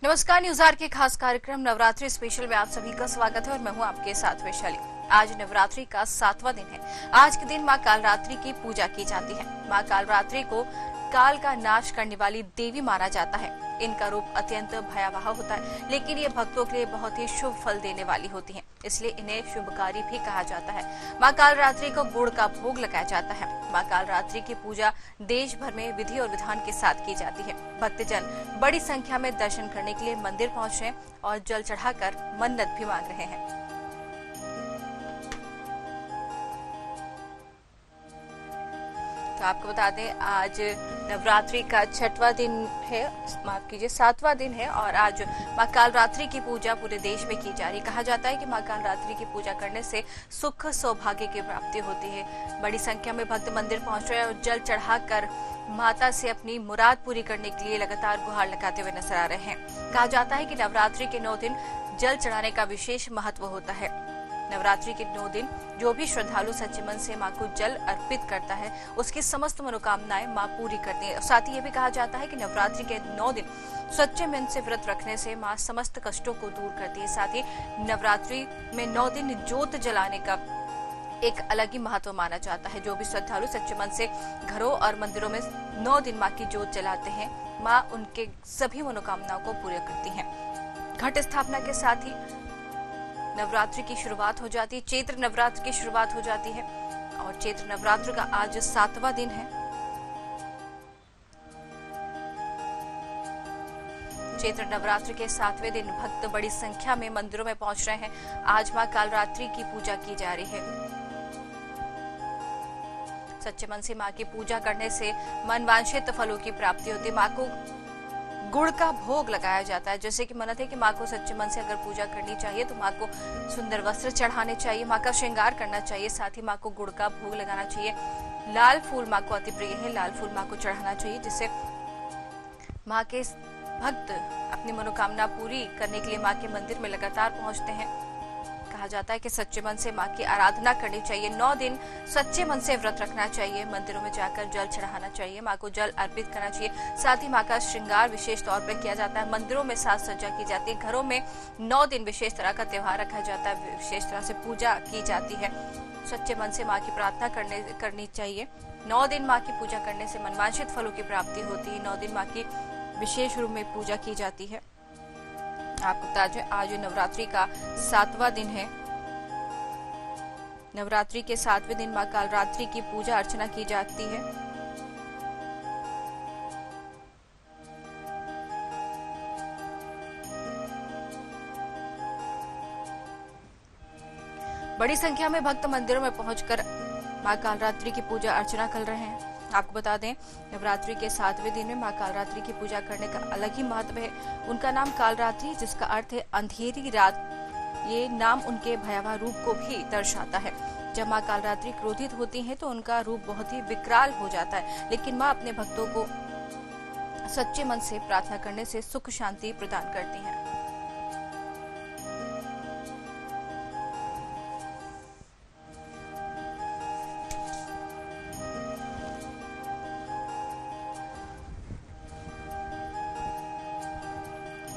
नमस्कार। News are के खास कार्यक्रम नवरात्रि स्पेशल में आप सभी का स्वागत है और मैं हूं आपके साथ वैशाली। आज नवरात्रि का 7वां दिन है। आज के दिन मां कालरात्रि की पूजा की जाती है। मां कालरात्रि को काल का नाश करने वाली देवी माना जाता है। इनका रूप अत्यंत भयावह होता है, लेकिन ये भक्तों के लिए बहुत ही शुभ फल देने वाली होती हैं, इसलिए इन्हें शुभकारी भी कहा जाता है। मां कालरात्रि को गुड़ का भोग लगाया जाता है। मां कालरात्रि की पूजा देश भर में विधि और विधान के साथ की जाती है। भक्तजन बड़ी संख्या में दर्शन करने के लिए मंदिर पहुंच रहे हैं और जल चढ़ाकर मन्नत भी मांग रहे हैं। तो आपको बता दें, आज नवरात्रि का 6वां दिन है, माफ कीजिए 7वां दिन है और आज मां कालरात्रि की पूजा पूरे देश में की जा रही। कहा जाता है कि मां कालरात्रि की पूजा करने से सुख सौभाग्य की प्राप्ति होती है। बड़ी संख्या में भक्त मंदिर पहुंच रहे हैं और जल चढ़ाकर माता से अपनी मुराद पूरी करने के लिए लगातार गुहार लगाते हुए नजर आ रहे हैं। कहा जाता है कि नवरात्रि के 9 दिन जल चढ़ाने का विशेष महत्व होता है। नवरात्रि के 9 दिन जो भी श्रद्धालु सच्चे मन से मां को जल अर्पित करता है, उसकी समस्त मनोकामनाएं मां पूरी करती है। साथ ही ये भी कहा जाता है कि नवरात्रि के 9 दिन सच्चे मन से व्रत रखने से मां समस्त कष्टों को दूर करती है। साथ ही नवरात्रि में 9 दिन जोत जलाने का एक अलग ही महत्व माना जाता है। जो भी श्रद्धालु सच्चे मन से घरों और मंदिरों में 9 दिन मां की जोत जलाते हैं, मां उनके सभी मनोकामनाओं को पूरी करती है। घट स्थापना के साथ ही नवरात्रि की शुरुआत हो जाती है। चैत्र नवरात्र की शुरुआत हो जाती है और चैत्र नवरात्र का आज 7वां दिन है। चैत्र नवरात्र के 7वें दिन भक्त बड़ी संख्या में मंदिरों में पहुंच रहे हैं। आज मां कालरात्रि की पूजा की जा रही है। सच्चे मन से मां की पूजा करने से मनवांछित फलों की प्राप्ति होती है। मां को गुड़ का भोग लगाया जाता है। जैसे कि मन्नत है कि मां को सच्चे मन से अगर पूजा करनी चाहिए तो मां को सुंदर वस्त्र चढ़ाने चाहिए, मां का श्रृंगार करना चाहिए, साथ ही मां को गुड़ का भोग लगाना चाहिए। लाल फूल मां को अति प्रिय है, लाल फूल मां को चढ़ाना चाहिए, जिससे मां के भक्त अपनी मनोकामना पूरी करने के लिए मां के मंदिर में लगातार पहुंचते हैं। कहा जाता है कि सच्चे मन से मां की आराधना करनी चाहिए। 9 दिन सच्चे मन से व्रत रखना चाहिए। मंदिरों में जाकर जल चढ़ाना चाहिए, मां को जल अर्पित करना चाहिए। साथ ही मां का श्रृंगार विशेष तौर पर किया जाता है। मंदिरों में साज सज्जा की जाती है। घरों में 9 दिन विशेष तरह का त्योहार रखा जाता है, विशेष तरह से पूजा की जाती है। सच्चे मन से मां की प्रार्थना करनी चाहिए। 9 दिन मां की पूजा करने से मनवांछित फलों की प्राप्ति होती है। 9 दिन मां की विशेष रूप में पूजा की जाती है। आपको बता दें, आज नवरात्रि का 7वां दिन है। नवरात्रि के 7वें दिन मां कालरात्रि की पूजा अर्चना की जाती है। बड़ी संख्या में भक्त मंदिरों में पहुंचकर मां कालरात्रि की पूजा अर्चना कर रहे हैं। आपको बता दें, नवरात्रि के 7वें दिन में मां कालरात्रि की पूजा करने का अलग ही महत्व है। उनका नाम कालरात्रि, जिसका अर्थ है अंधेरी रात, ये नाम उनके भयावह रूप को भी दर्शाता है। जब मां कालरात्रि क्रोधित होती हैं तो उनका रूप बहुत ही विकराल हो जाता है, लेकिन मां अपने भक्तों को सच्चे मन से प्रार्थना करने से सुख शांति प्रदान करती हैं।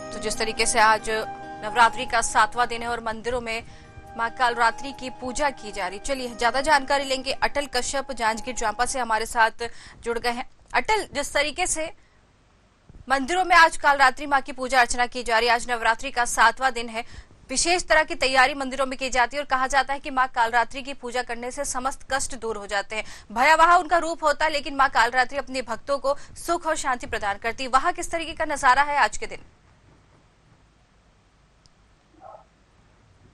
तो जिस तरीके से आज नवरात्रि का 7वां दिन है और मंदिरों में मां कालरात्रि की पूजा की जा रही। चलिए ज्यादा जानकारी लेंगे। अटल कश्यप जांजगीर चांपा से हमारे साथ जुड़ गए हैं। अटल, जिस तरीके से मंदिरों में आज कालरात्रि मां की पूजा अर्चना की जा रही है, आज नवरात्रि का 7वां दिन है, विशेष तरह की तैयारी मंदिरों में की जाती है और कहा जाता है कि मां कालरात्रि की पूजा करने से समस्त कष्ट दूर हो जाते हैं। भयावह उनका रूप होता है, लेकिन मां कालरात्रि अपने भक्तों को सुख और शांति प्रदान करती है। वहां किस तरीके का नजारा है आज के दिन?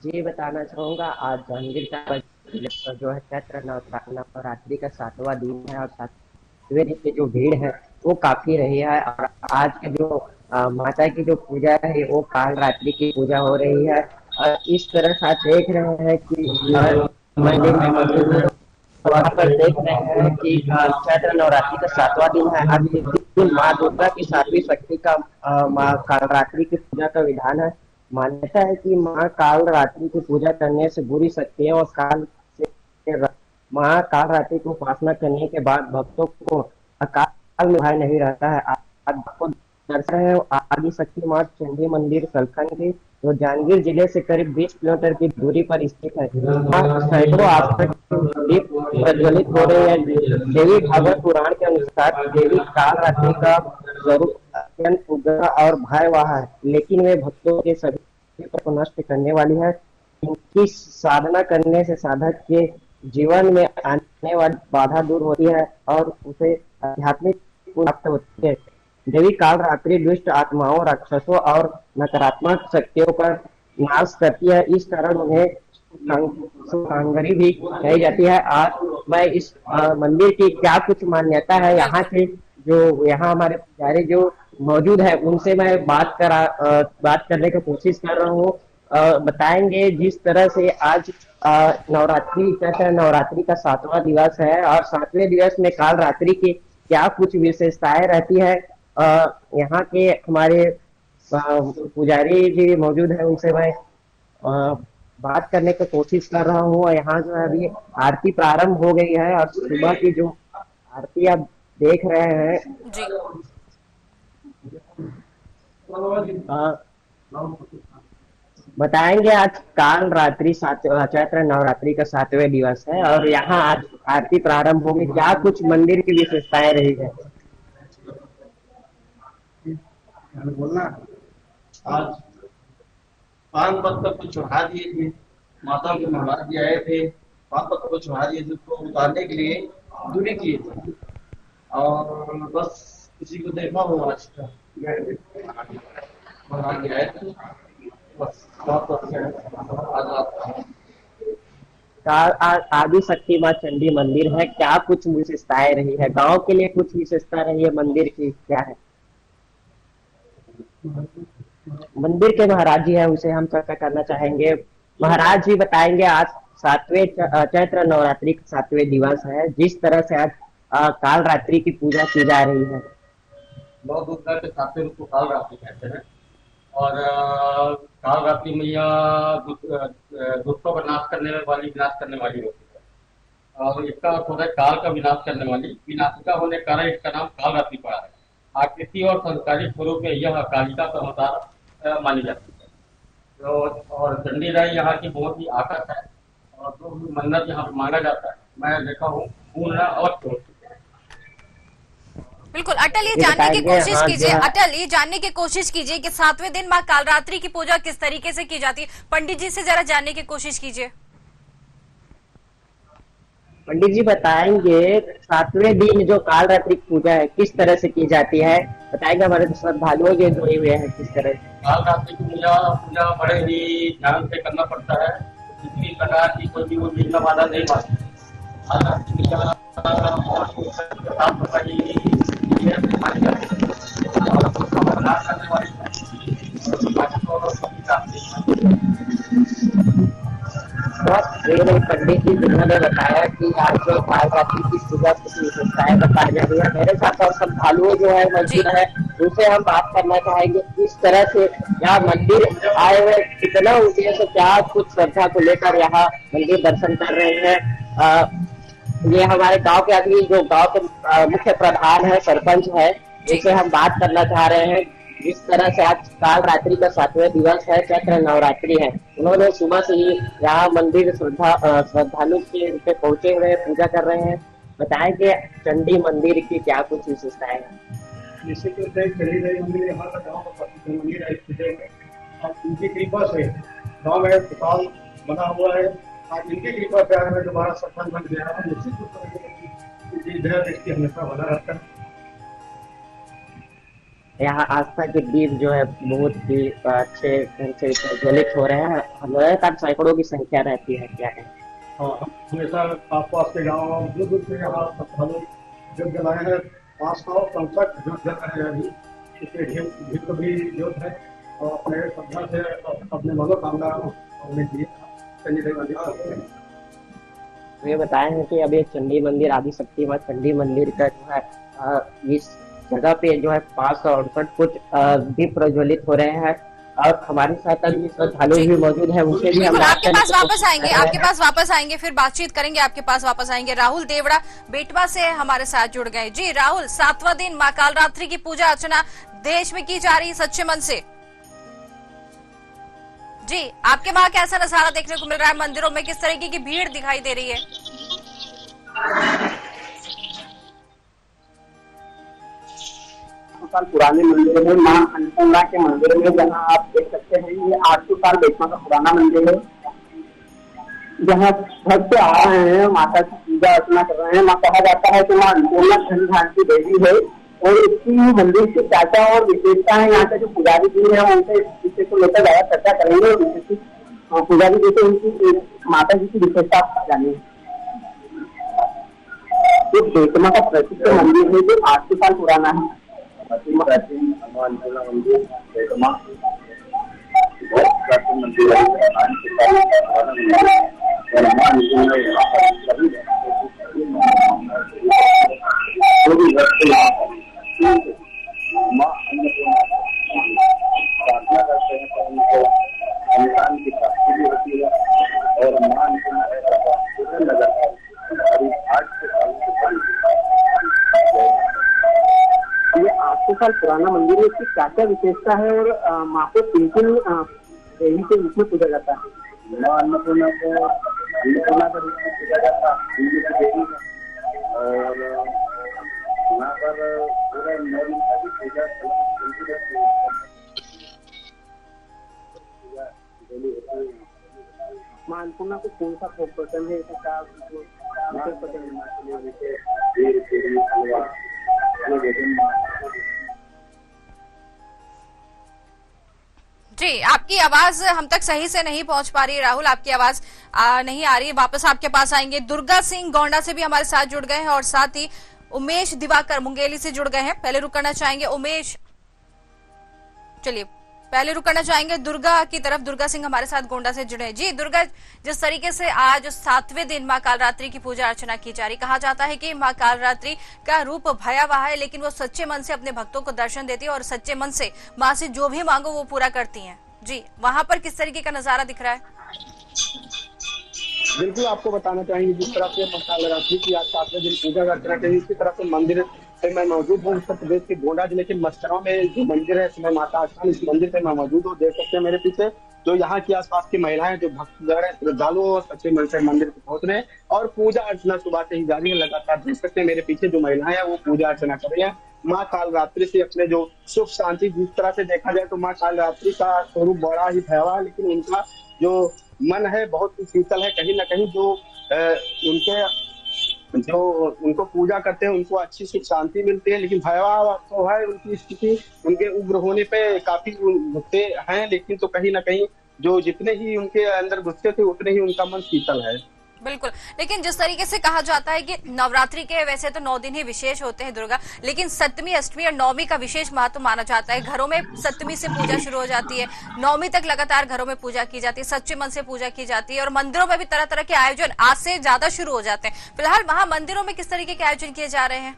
जी बताना चाहूंगा, आज जांजगीर चांपा जिले पर जो है चैत्र नवरात्रि का 7वां दिन है और 7वें दिन की जो भीड़ है वो काफी रही है। और आज के जो माता की जो पूजा है वो कालरात्रि की पूजा हो रही है। और इस तरह से आप देख रहे हैं कि मंदिर में मौजूद है, वहाँ पर देख रहे हैं कि चैत्र नवरात्रि का 7वां दिन है। आज इस दिन माँ दुर्गा की 7वीं शक्ति का माँ कालरात्रि की पूजा का विधान है। मान्यता है कि माँ काल रात्रि की पूजा करने से बुरी शक्तियां और काल से माँ काल रात्रि की उपासना करने के बाद भक्तों को अकाल में भय नहीं रहता है। आज आपको दर्शन है आदि शक्ति माँ चंडी मंदिर सलखन के, जो जांजगीर जिले से करीब 20 किलोमीटर की दूरी पर स्थित है। यहाँ सैकड़ों आस्था के दीप प्रज्वलित हो रहे हैं। देवी भागवत पुराण के अनुसार देवी काल रात्रि का स्वरूप अत्यंत उग्र और भयावह है, लेकिन वे भक्तों के सभी को नष्ट करने वाली है। इनकी साधना करने से साधक के जीवन में आने वाली बाधा दूर होती है और उसे आध्यात्मिक प्राप्त होती है। देवी काल रात्रि दुष्ट आत्माओं, राक्षसों और नकारात्मक शक्तियों पर नाश करती है। इस कारण उन्हें सुखांगरी भी कही जाती है। आज मैं इस मंदिर की क्या कुछ मान्यता है, यहाँ के जो यहाँ हमारे पुजारी जो मौजूद है उनसे मैं बात करने की कोशिश कर रहा हूँ। बताएंगे जिस तरह से आज नवरात्रि चैत्र नवरात्रि का 7वां दिवस है और 7वें दिवस में काल रात्रि की क्या कुछ विशेषताएं रहती है। यहाँ के हमारे पुजारी जी मौजूद है, उनसे मैं बात करने की कोशिश कर रहा हूँ। यहाँ जो है अभी आरती प्रारंभ हो गई है और सुबह की जो आरती आप देख रहे हैं जी। बताएंगे आज काल रात्रि चैत्र नवरात्रि का 7वें दिवस है और यहाँ आज आरती प्रारंभ होगी। क्या कुछ मंदिर की विशेषताएं रही है? बोलना आज पान पत्थर को चढ़ा दिए थे, माता के महाराज जी आए थे, पान पत्थर को चढ़ा दिए थे, उसको उतारने के लिए दूरी किए थे और बस किसी को देखा हो आज का महाराज जी आए थे, बस बहुत अच्छा है। आज आदि शक्ति माँ चंडी मंदिर है, क्या कुछ विशेषताएं रही है? गांव के लिए कुछ विशेषता रही है मंदिर की, क्या है? मंदिर के महाराज जी हैं, उनसे हम चर्चा करना चाहेंगे। महाराज जी बताएंगे आज 7वें चैत्र नवरात्रि का 7वें दिवस है, जिस तरह से आज काल रात्रि की पूजा की जा रही है। नौ दुर्गा के 7वें रूप को काल रात्रि कहते हैं और काल रात्रि मैया दुष्टों का नाश करने वाली, विनाश करने वाली होती है और इसका अर्थ होता है काल का विनाश करने वाली। विनाशिका होने के कारण इसका नाम काल रात्रि पड़ा है। आकृति और संस्कारी स्वरूप में यह कालिका का अवतार मानी जाती है। तो और चंडी राय यहाँ की बहुत ही आकर्षक है और जो भी मन्नत यहाँ पर मांगा जाता है मैं देखा हूँ पूर्ण और बिल्कुल। अटल ये जानने की कोशिश कीजिए, अटल ये जानने की कोशिश कीजिए कि 7वें दिन माँ कालरात्रि की पूजा किस तरीके से की जाती है। पंडित जी से जरा जानने की कोशिश कीजिए। पंडित जी बताएंगे 7वें दिन जो काल रात्रि की पूजा है किस तरह से की जाती है, बताएंगे हमारे श्रद्धालुओं जो जुड़े हुए हैं किस तरह से। काल रात्रि की पूजा बड़े ही ध्यान से करना पड़ता है। किसी प्रकार की कोई भी वो विघ्न बाधा नहीं मानती। पंडित जी जिन्होंने बताया कि आज जो काल रात्रि की पूजा की विशेषताएं बताई जा रही है, मेरे साथ और श्रद्धालुओं जो है मौजूद है, उनसे हम बात करना चाहेंगे किस तरह से यहाँ मंदिर आए हुए, कितना उद्देश्य, क्या कुछ श्रद्धा को लेकर यहाँ मंदिर दर्शन कर रहे हैं। ये हमारे गांव के आदमी जो गांव के मुख्य प्रधान है, सरपंच है, जिससे हम बात करना चाह रहे हैं। जिस तरह से आज काल रात्रि का 7वें दिवस है, चैत्र नवरात्रि है, उन्होंने सुबह से ही यहाँ मंदिर श्रद्धालु के रूप में पहुंचे हुए पूजा कर रहे हैं। बताएं कि चंडी मंदिर की क्या कुछ विशेषताएं हैं। निश्चित रूप से चंडी देवी मंदिर हमारा गाँव का प्रसिद्ध मंदिर है और उनकी कृपा से गाँव में अस्पताल बना हुआ है। आज इनकी कृपा से आज दोबारा सरपंच बन गया है। निश्चित रूप से दृष्टि हमेशा बना रहता है। यहाँ आस्था के दीप जो है बहुत ही अच्छे ढंग से प्रज्वलित हो रहे हैं। हमारे साथ सैकड़ों की संख्या रहती है, क्या है? हाँ, हमेशा आसपास के गाँव दूर दूर से यहाँ श्रद्धालु जल जलाए हैं। 565 जोत जल रहे हैं अभी। इसके भीतर भी जोत है और अपने श्रद्धा से अपने मनोकामना हमने की चंडी देवी मंदिर। ये बताए हैं कि अभी चंडी मंदिर आदि शक्ति माँ चंडी मंदिर का जो है इस जगह पे जो है 568 कुछ दीप प्रज्वलित हो रहे हैं और हमारे साथ अभी श्रद्धालु भी मौजूद है, उनसे भी हम आपके पास वापस आएंगे, आपके पास वापस आएंगे, फिर बातचीत करेंगे, आपके पास वापस आएंगे। राहुल देवड़ा बेटवा से हमारे साथ जुड़ गए। जी राहुल, 7वां दिन माँ कालरात्रि की पूजा अर्चना देश में की जा रही है सच्चे मन से। जी, आपके वहां कैसा नजारा देखने को मिल रहा है? मंदिरों में किस तरीके की भीड़ दिखाई दे रही है? साल पुराने मंदिर है, माँ अन्नपूर्णा के मंदिर में, जहाँ आप देख सकते हैं ये 800 साल बेटमा का पुराना मंदिर है, जहाँ भक्त आ रहे हैं, माता की पूजा अर्चना कर रहे हैं। माँ कहा जाता है कि माँ अन्नपूर्णा धन धान की देवी है और इसकी मंदिर की क्या क्या और विशेषता है। यहाँ के जो पुजारी जी हैं उनसे इस विषय को लेकर ज्यादा चर्चा करेंगे और पुजारी जी से उनकी माता जी की विशेषता जानेंगे। ये बेटमा का प्रसिद्ध मंदिर है जो 800 साल पुराना है। प्राचीन अन्नपूर्णा मंदिर बेटमा बहुत प्राचीन मंदिर है। माँ अन्नपूर्णा प्रार्थना करते हैं तो उनको संतान की प्राप्ति भी होती है और माँ अन्नपूर्णा लगातार करीब 800 साल ये 800 साल पुराना मंदिर है। इसकी क्या क्या विशेषता है और माँ को किन किन देवी के रूप में पूजा जाता है? माँ अन्नपूर्णा को अन्नपूर्णा के रूप में पूजा जाता है देवी और यहाँ पर पूरे 9 दिन का भी पूजा माँ अन्नपूर्णा को कौन सा भोग पसंद है? इसका जी, आपकी आवाज हम तक सही से नहीं पहुंच पा रही है राहुल, आपकी आवाज नहीं आ रही है। वापस आपके पास आएंगे। दुर्गा सिंह गोंडा से भी हमारे साथ जुड़ गए हैं और साथ ही उमेश दिवाकर मुंगेली से जुड़ गए हैं। पहले रुक करना चाहेंगे उमेश, चलिए पहले रुक करना चाहेंगे दुर्गा की तरफ। दुर्गा सिंह हमारे साथ गोंडा से जुड़े हैं। जी दुर्गा, जिस तरीके से आज 7वें दिन माँ कालरात्रि की पूजा अर्चना की जा रही, कहा जाता है कि माँ कालरात्रि का रूप भयावह है, लेकिन वो सच्चे मन से अपने भक्तों को दर्शन देती है और सच्चे मन से माँ से जो भी मांगो वो पूरा करती हैं। जी, वहां पर किस तरीके का नजारा दिख रहा है? बिल्कुल आपको बताना चाहेंगे, जिस तरह से माँ कालरात्रि की आज 7वें दिन पूजा अर्चना की, इसी तरह से मंदिर से मैं मौजूद हूँ उत्तर प्रदेश के गोंडा जिले के मस्करों में जो मंदिर है इसमें माता स्थान, इस मंदिर से मैं मौजूद हूँ। देख सकते हैं मेरे पीछे जो यहाँ की आसपास की महिलाएं, जो भक्तजन है, श्रद्धालु और सच्चे मन से मंदिर को पहुंच रहे हैं और पूजा अर्चना सुबह से ही जारी है लगातार। देख सकते हैं मेरे पीछे जो महिलाएं हैं वो पूजा अर्चना कर रही है माँ कालरात्रि से अपने जो सुख शांति। जिस तरह से देखा जाए तो माँ कालरात्रि का स्वरूप बड़ा ही भयावह है, लेकिन उनका जो मन है बहुत ही शीतल है। कहीं ना कहीं जो उनको पूजा करते हैं उनको अच्छी सुख शांति मिलती है, लेकिन भयावह तो है उनकी स्थिति। उनके उग्र होने पे काफी गुस्से हैं, लेकिन तो कहीं ना कहीं जो जितने ही उनके अंदर गुस्से थे उतने ही उनका मन शीतल है। बिल्कुल, लेकिन जिस तरीके से कहा जाता है कि नवरात्रि के वैसे तो 9 दिन ही विशेष होते हैं दुर्गा, लेकिन 7वीं, 8वीं और 9वीं का विशेष महत्व माना जाता है। घरों में 7वीं से पूजा शुरू हो जाती है, 9वीं तक लगातार घरों में पूजा की जाती है, सच्चे मन से पूजा की जाती है और मंदिरों में भी तरह तरह के आयोजन आज से ज्यादा शुरू हो जाते हैं। फिलहाल वहां मंदिरों में किस तरीके के आयोजन किए जा रहे हैं?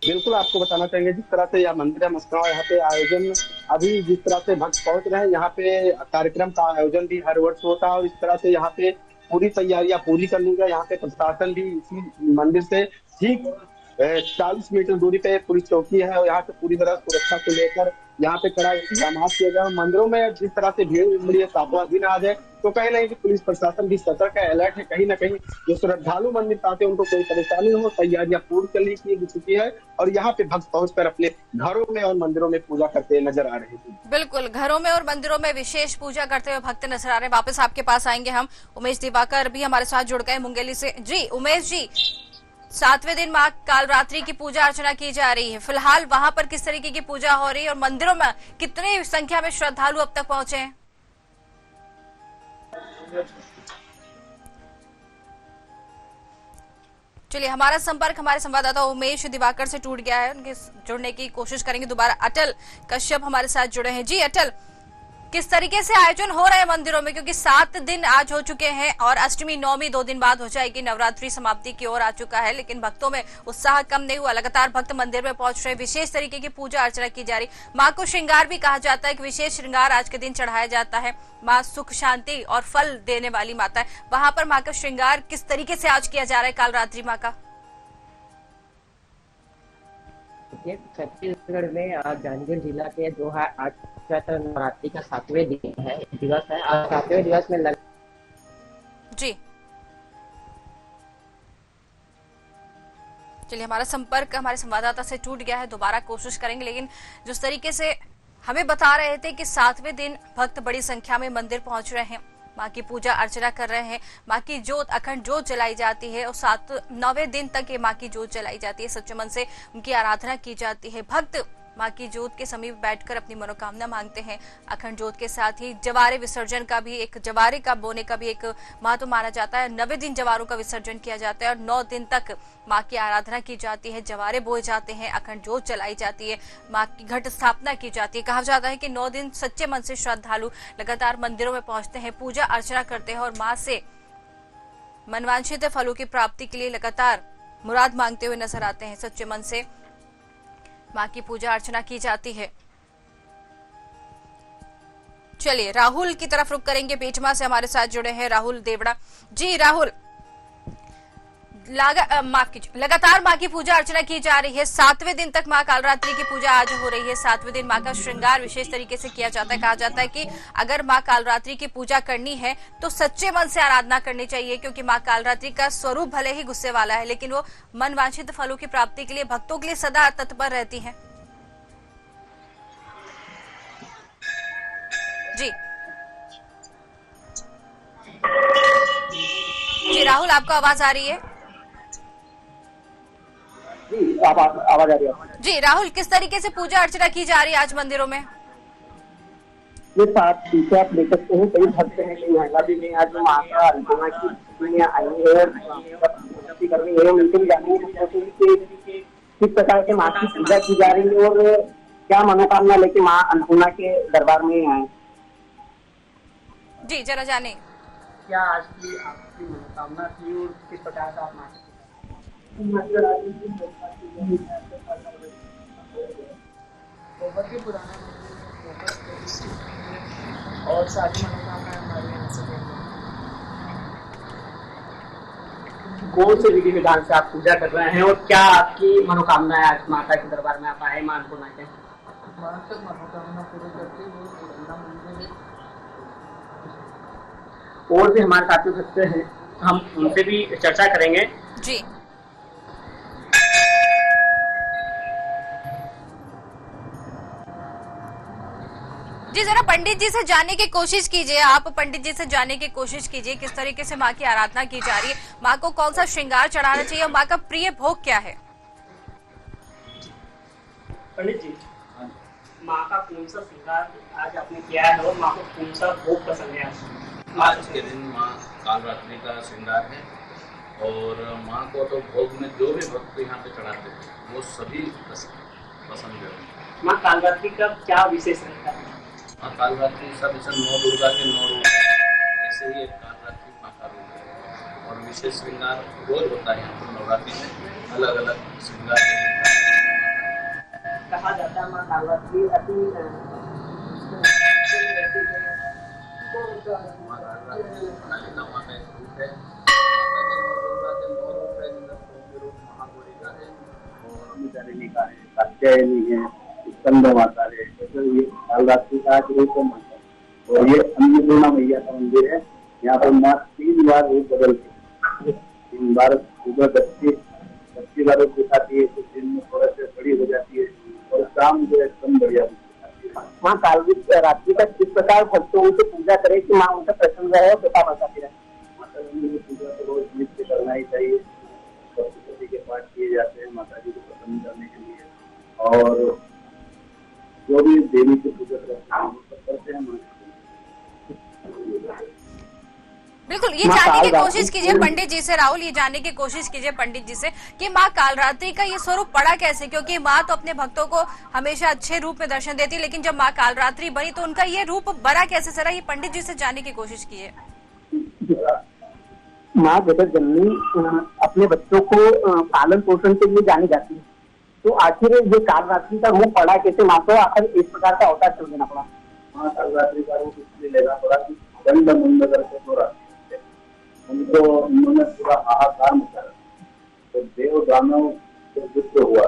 बिल्कुल आपको बताना चाहेंगे, जिस तरह से यह मंदिर है मस्करा, यहाँ पे आयोजन अभी जिस तरह से भक्त पहुंच रहे हैं, यहाँ पे कार्यक्रम का आयोजन भी हर वर्ष होता है और इस तरह से यहाँ पे पूरी तैयारियां पूरी कर ली गई। यहाँ पे प्रशासन भी इसी मंदिर से ठीक 40 मीटर दूरी पे पुलिस चौकी है और यहाँ पे पूरी तरह सुरक्षा को लेकर यहाँ पे कड़ा इंतजाम किए गए। मंदिरों में जिस तरह से भीड़ उमड़ी है, 7वां दिन आज है, तो कहीं ना कहीं पुलिस प्रशासन भी सतर्क है, अलर्ट है। कहीं ना कहीं जो श्रद्धालु मंदिर आते हैं उनको कोई परेशानी न हो, तैयारियां पूरी कर ली की चुकी है और यहाँ पे भक्त पहुंचकर अपने घरों में और मंदिरों में पूजा करते नजर आ रहे थे। बिल्कुल, घरों में और मंदिरों में विशेष पूजा करते हुए भक्त नजर आ रहे हैं। वापस आपके पास आएंगे हम। उमेश दिवाकर भी हमारे साथ जुड़ गए मुंगेली से। जी उमेश जी, 7वें दिन माँ कालरात्रि की पूजा अर्चना की जा रही है, फिलहाल वहां पर किस तरीके की पूजा हो रही है और मंदिरों में कितनी संख्या में श्रद्धालु अब तक पहुंचे हैं? चलिए, हमारा संपर्क हमारे संवाददाता उमेश दिवाकर से टूट गया है, उनके जुड़ने की कोशिश करेंगे दोबारा। अटल कश्यप हमारे साथ जुड़े हैं। जी अटल, किस तरीके से आयोजन हो रहे हैं मंदिरों में, क्योंकि 7 दिन आज हो चुके हैं और अष्टमी, 9वीं 2 दिन बाद हो जाएगी, नवरात्रि समाप्ति की ओर आ चुका है, लेकिन भक्तों में उत्साह कम नहीं हुआ। लगातार भक्त मंदिर में पहुंच रहे, विशेष तरीके की पूजा अर्चना की जा रही। माँ को श्रृंगार भी कहा जाता है कि विशेष श्रृंगार आज के दिन चढ़ाया जाता है। माँ सुख शांति और फल देने वाली माता है, वहां पर माँ का श्रृंगार किस तरीके से आज किया जा रहा है कालरात्रि माँ का? ये छत्तीसगढ़ में जांजगीर जिला के जो है आज चैत्र नवरात्रि का 7वें दिन है, दिवस है। और 7वें दिवस में जी चलिए, हमारा संपर्क हमारे संवाददाता से टूट गया है, दोबारा कोशिश करेंगे। लेकिन जिस तरीके से हमें बता रहे थे कि 7वें दिन भक्त बड़ी संख्या में मंदिर पहुंच रहे हैं, माँ की पूजा अर्चना कर रहे हैं, माँ की जोत अखंड जोत जलाई जाती है और 9वें दिन तक ये माँ की जोत जलाई जाती है, सच्चे मन से उनकी आराधना की जाती है। भक्त माँ की जोत के समीप बैठकर अपनी मनोकामना मांगते हैं। अखंड जोत के साथ ही जवारे विसर्जन का भी जवारे का बोने का भी एक महत्व माना जाता है। 9वें दिन जवारों का विसर्जन किया जाता है और 9 दिन तक माँ की आराधना की जाती है, जवारे बोए जाते हैं, अखंड जोत जलाई जाती है, माँ की घट स्थापना की जाती है। कहा जाता है कि 9 दिन सच्चे मन से श्रद्धालु लगातार मंदिरों में पहुंचते हैं, पूजा अर्चना करते हैं और माँ से मनवांछित फलों की प्राप्ति के लिए लगातार मुराद मांगते हुए नजर आते हैं। सच्चे मन से माँ की पूजा अर्चना की जाती है। चलिए राहुल की तरफ रुक करेंगे, बेटमा से हमारे साथ जुड़े हैं राहुल देवड़ा जी। राहुल, माफ कीजिए, लगातार माँ की पूजा अर्चना की जा रही है, 7वें दिन तक माँ कालरात्रि की पूजा आज हो रही है। 7वें दिन माँ का श्रृंगार विशेष तरीके से किया जाता है। कहा जाता है कि अगर माँ कालरात्रि की पूजा करनी है तो सच्चे मन से आराधना करनी चाहिए, क्योंकि माँ कालरात्रि का स्वरूप भले ही गुस्से वाला है, लेकिन वो मन वांछित फलों की प्राप्ति के लिए भक्तों के लिए सदा तत्पर रहती है। जी जी राहुल, आपको आवाज आ रही है? जी आवाज आ रही है जी राहुल, किस तरीके से पूजा अर्चना की जा रही है आज मंदिरों में? ये साथ पीछे आप देख सकते हैं, कई भक्त हैं, कई महिला भी हैं। आज माँ का अर्चना की आई है और कर रही है। उनसे भी जानने की कोशिश की किस प्रकार से माँ की पूजा की जा रही है और क्या मनोकामना लेके माँ अन्नपूर्णा के दरबार में आए। जी जरा जाने, क्या आज की आपकी मनोकामना थी और किस प्रकार से आप माँ बहुत ही पुराना और सारी मनोकामनाएं हमारी यहाँ से कौन से विधि विधान से आप पूजा कर रहे हैं और क्या आपकी मनोकामना है? आज माता के दरबार में आप आए माँ अन्नपूर्णा के, वहाँ तक मनोकामना पूरी करती है। पुराना मंदिर है। और भी हमारे साथी भक्त हैं, हम उनसे भी चर्चा करेंगे। जी जी जरा पंडित जी से जानने की कोशिश कीजिए, आप पंडित जी से जानने की कोशिश कीजिए किस तरीके से माँ की आराधना की जा रही है, माँ को कौन सा श्रृंगार चढ़ाना चाहिए और माँ का प्रिय भोग क्या है? पंडित जी, माँ का कौन सा श्रृंगार आज आपने किया है और माँ को कौन सा भोग पसंद है? आज के दिन माँ कालरात्रि का श्रृंगार है और माँ को तो भोग में जो भी भक्त यहाँ पे चढ़ाते हैं वो सभी पसंद है। माँ कालरात्रि का क्या विशेष रहता है? माँ कालरात्रि सब ऐसा 9 दुर्गा के 9 रूप है, ऐसे ही एक कालरात्रि माँ का रूप है और विशेष श्रृंगार रोज होता है यहाँ पर नवरात्रि में, अलग अलग श्रृंगार कहा जाता है। माँ कालरात्रि अति माँ कालरात्रि कालिका माँ का एक रूप है, माता के 9 रूप है, जिनका सौम्य रूप महागौरी का है और अमितारिणी का है, कात्यायनी है, स्कंद माता है। ये कालरात्रि का रूप माता और ये अन्नपूर्णा मैया का मंदिर है। यहाँ पर माँ 3 बार रूप बदलती है, 3 बार सुबह 25 बार रूप दिखाती है, कुछ दिन में थोड़ा से बड़ी हो जाती है और शाम जो है एकदम बढ़िया दिखाती है। माँ कालरात्रि का किस प्रकार भक्तों से पूजा करें कि माँ उनका प्रसन्न रहे और कृपा बरसाती रहे? माता रानी की पूजा तो रोज नित्य करना ही चाहिए। सरस्वती के पाठ किए जाते हैं माता जी को प्रसन्न करने के लिए और जो भी देवी की पूजा करते हैं। बिल्कुल, ये जानने की कोशिश कीजिए पंडित जी से, राहुल ये जानने की कोशिश कीजिए पंडित जी से कि माँ कालरात्रि का ये स्वरूप पड़ा कैसे, क्योंकि माँ तो अपने भक्तों को हमेशा अच्छे रूप में दर्शन देती, लेकिन जब माँ कालरात्रि बनी तो उनका ये रूप बड़ा कैसे? जरा ये पंडित जी से जानने की कोशिश कीजिए। माँ जगत जननी अपने बच्चों को पालन पोषण के लिए जानी जाती है, तो आखिर ये कालरात्रि का रूप पड़ा कैसे? माँ को आखिर इस प्रकार का अवतार क्यों देना पड़ा? माँ कालरात्रि का रूप इसलिए लेना पड़ा कि दंड मुंड करके तो उनको उन्होंने पूरा हाहाकार मचा, तो देव दानव जो युद्ध हुआ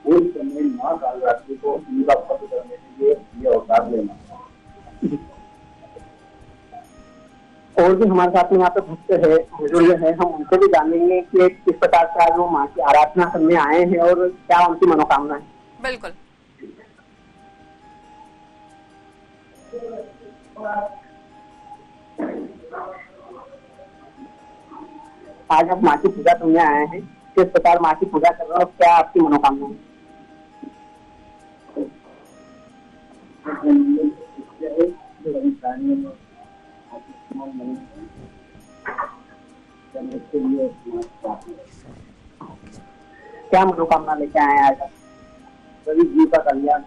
उस समय माँ कालरात्रि को उनका भक्त करने के लिए ये अवतार लेना। और भी हमारे साथ में यहाँ पे भक्त है, बुजुर्ग है, हम उनसे भी जानेंगे कि किस प्रकार से आज वो माँ की आराधना करने आए हैं और क्या उनकी मनोकामना है। बिल्कुल। आज आप माँ की पूजा करने आए हैं, किस प्रकार माँ की पूजा कर रहे हो, क्या आपकी मनोकामना है? क्या मनोकामना लेके आए हैं आज आप? सभी जीव का कल्याण,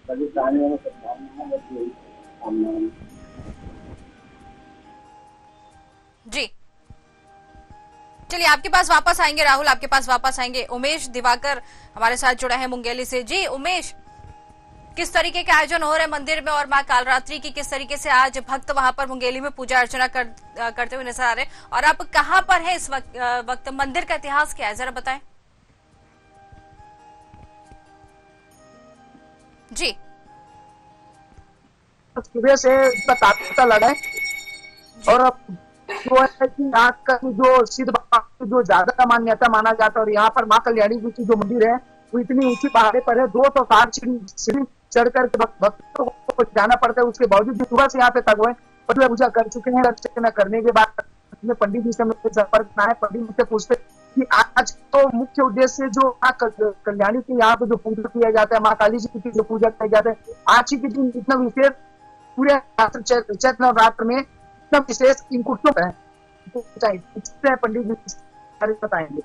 सभी प्राणियों में सद्भावना है, बस यही कामना है। जी चलिए आपके पास वापस आएंगे, राहुल आपके पास वापस आएंगे। उमेश दिवाकर हमारे साथ जुड़ा है मुंगेली से। जी उमेश, किस तरीके के आयोजन हो रहे हैं मंदिर में और माँ कालरात्रि की किस तरीके से आज भक्त वहां पर मुंगेली में पूजा अर्चना करते हुए नजर आ रहे हैं, और आप कहां पर हैं इस वक्त मंदिर का इतिहास क्या है जरा बताएं। जी सुबह से इसका तात्पर्य लड़ा है, और अब जो है कि यहाँ का जो सिद्ध बाबा की जो ज्यादा मान्यता माना जाता है, और यहाँ पर माँ कल्याणी जी की जो मंदिर है वो इतनी ऊंची पहाड़ी पर है, 260 सीढ़ी चढ़ करके भक्तों को जाना पड़ता है। उसके बावजूद भी सुबह से यहाँ पे तक हुए पूजा कर चुके हैं। अर्चना करने के बाद पंडित जी से संपर्क ना है, पंडित जी से पूछते कि आज तो मुख्य उद्देश्य जो माँ कल्याणी की यहाँ पे जो पूजा किया जाता है, माँ काली जी की जो पूजा किया जाता है, आज ही के दिन इतना विशेष पूरे चैत्र नवरात्र में इतना विशेष इन कुटुंब है, पंडित जी बताएंगे।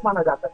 माना जाता है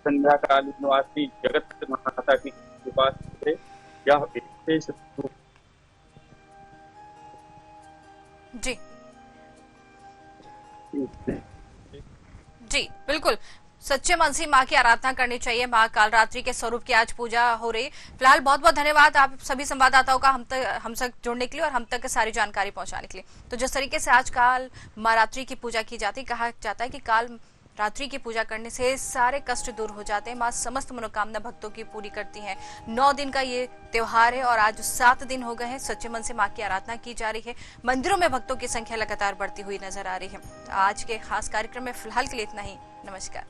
संध्या काली निवासी जगत माता की कृपा से यह विशेष जी बिल्कुल सच्चे मन से माँ की आराधना करनी चाहिए। माँ कालरात्रि के स्वरूप की आज पूजा हो रही। फिलहाल बहुत बहुत धन्यवाद आप सभी संवाददाताओं का हम तक जुड़ने के लिए और हम तक सारी जानकारी पहुंचाने के लिए। तो जिस तरीके से आज काल माँ रात्रि की पूजा की जाती, कहा जाता है कि काल रात्रि की पूजा करने से सारे कष्ट दूर हो जाते हैं। माँ समस्त मनोकामना भक्तों की पूरी करती हैं। 9 दिन का ये त्योहार है और आज 7 दिन हो गए हैं। सच्चे मन से माँ की आराधना की जा रही है। मंदिरों में भक्तों की संख्या लगातार बढ़ती हुई नजर आ रही है। आज के खास कार्यक्रम में फिलहाल के लिए इतना ही। नमस्कार।